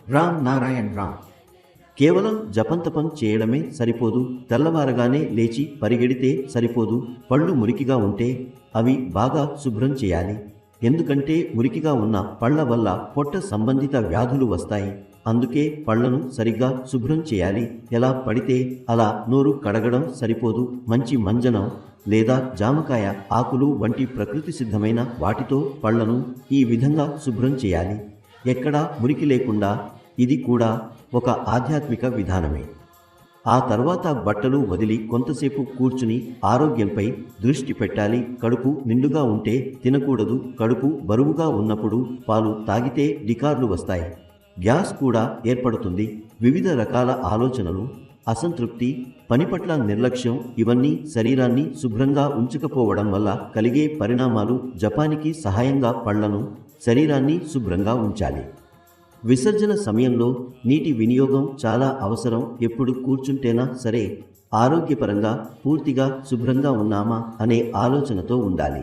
రామ్ నారాయణ్ రామ్. కేవలం జపంతపం చేయడమే సరిపోదు. తెల్లవారగానే లేచి పరిగెడితే సరిపోదు. పళ్ళు మురికిగా ఉంటే అవి బాగా శుభ్రం చేయాలి. ఎందుకంటే మురికిగా ఉన్న పళ్ళ వల్ల పొట్ట సంబంధిత వ్యాధులు వస్తాయి. అందుకే పళ్లను సరిగ్గా శుభ్రం చేయాలి. ఎలా పడితే అలా నోరు కడగడం సరిపోదు. మంచి మంజనం లేదా జామకాయ ఆకులు వంటి ప్రకృతి సిద్ధమైన వాటితో పళ్లను ఈ విధంగా శుభ్రం చేయాలి. ఎక్కడా మురికి లేకుండా. ఇది కూడా ఒక ఆధ్యాత్మిక విధానమే. ఆ తర్వాత బట్టలు వదిలి కొంతసేపు కూర్చుని ఆరోగ్యంపై దృష్టి పెట్టాలి. కడుపు నిండుగా ఉంటే తినకూడదు. కడుపు బరువుగా ఉన్నప్పుడు పాలు తాగితే డికార్లు వస్తాయి. గ్యాస్ కూడా ఏర్పడుతుంది. వివిధ రకాల ఆలోచనలు, అసంతృప్తి, పని పట్ల నిర్లక్ష్యం ఇవన్నీ శరీరాన్ని శుభ్రంగా ఉంచకపోవడం వల్ల కలిగే పరిణామాలు. జపానికి సహాయంగా పళ్లను, శరీరాన్ని శుభ్రంగా ఉంచాలి. విసర్జన సమయంలో నీటి వినియోగం చాలా అవసరం. ఎప్పుడు కూర్చుంటేనా సరే ఆరోగ్యపరంగా పూర్తిగా శుభ్రంగా ఉన్నామా అనే ఆలోచనతో ఉండాలి.